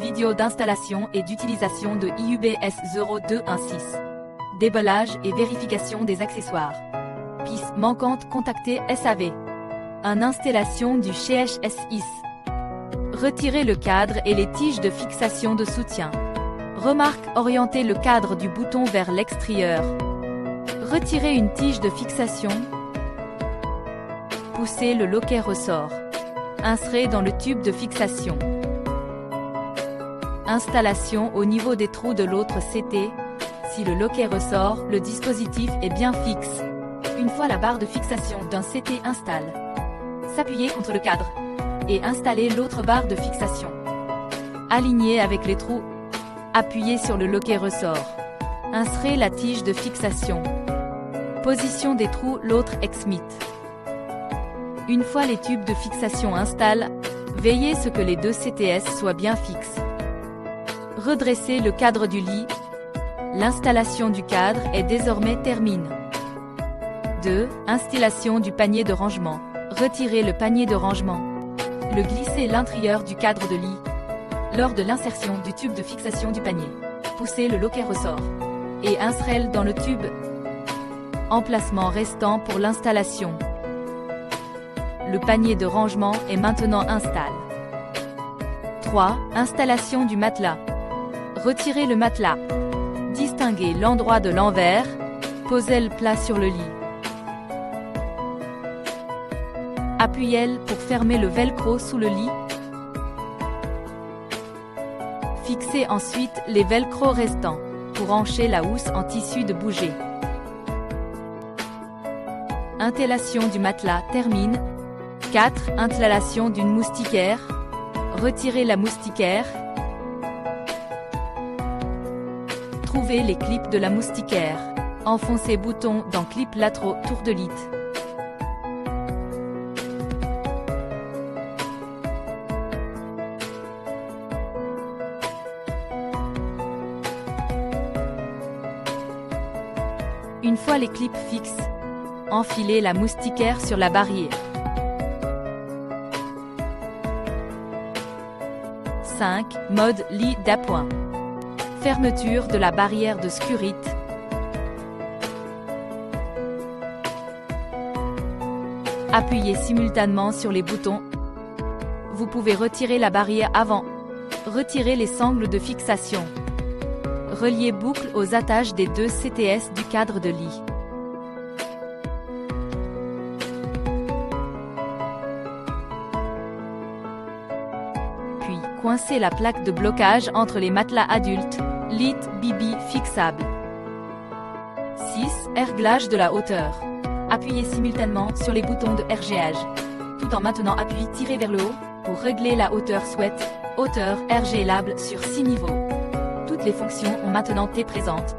Vidéo d'installation et d'utilisation de IUBS 0216. Déballage et vérification des accessoires. Pièce manquante, contactez SAV. Installation du CHSIS. Retirez le cadre et les tiges de fixation de soutien. Remarque, orientez le cadre du bouton vers l'extérieur. Retirez une tige de fixation. Poussez le loquet ressort. Insérez dans le tube de fixation. Installation au niveau des trous de l'autre CT. Si le loquet ressort, le dispositif est bien fixe. Une fois la barre de fixation d'un CT installe, s'appuyer contre le cadre et installer l'autre barre de fixation. Aligner avec les trous. Appuyez sur le loquet ressort. Insérez la tige de fixation. Position des trous, l'autre X-Smith. Une fois les tubes de fixation installés, veillez ce que les deux CTS soient bien fixes. Redressez le cadre du lit. L'installation du cadre est désormais terminée. 2. Installation du panier de rangement. Retirez le panier de rangement. Le glissez l'intérieur du cadre de lit. Lors de l'insertion du tube de fixation du panier, poussez le loquet ressort et insérez-le dans le tube. Emplacement restant pour l'installation. Le panier de rangement est maintenant installé. 3. Installation du matelas. Retirez le matelas. Distinguez l'endroit de l'envers. Posez le plat sur le lit. Appuyez-le pour fermer le velcro sous le lit. Fixez ensuite les velcro restants pour encher la housse en tissu de bouger. Installation du matelas termine. 4. Installation d'une moustiquaire. Retirez la moustiquaire. Trouvez les clips de la moustiquaire. Enfoncez boutons dans clips latéraux tour de lit. Une fois les clips fixes, enfilez la moustiquaire sur la barrière. 5. Mode lit d'appoint. Fermeture de la barrière de sécurité. Appuyez simultanément sur les boutons. Vous pouvez retirer la barrière avant. Retirez les sangles de fixation. Reliez boucle aux attaches des deux CTS du cadre de lit. Puis, coincez la plaque de blocage entre les matelas adultes, lit, bibi fixable. 6. Réglage de la hauteur. Appuyez simultanément sur les boutons de réglage, tout en maintenant appui tiré vers le haut, pour régler la hauteur souhaite. Hauteur réglable sur 6 niveaux. Toutes les fonctions ont maintenant été présentes.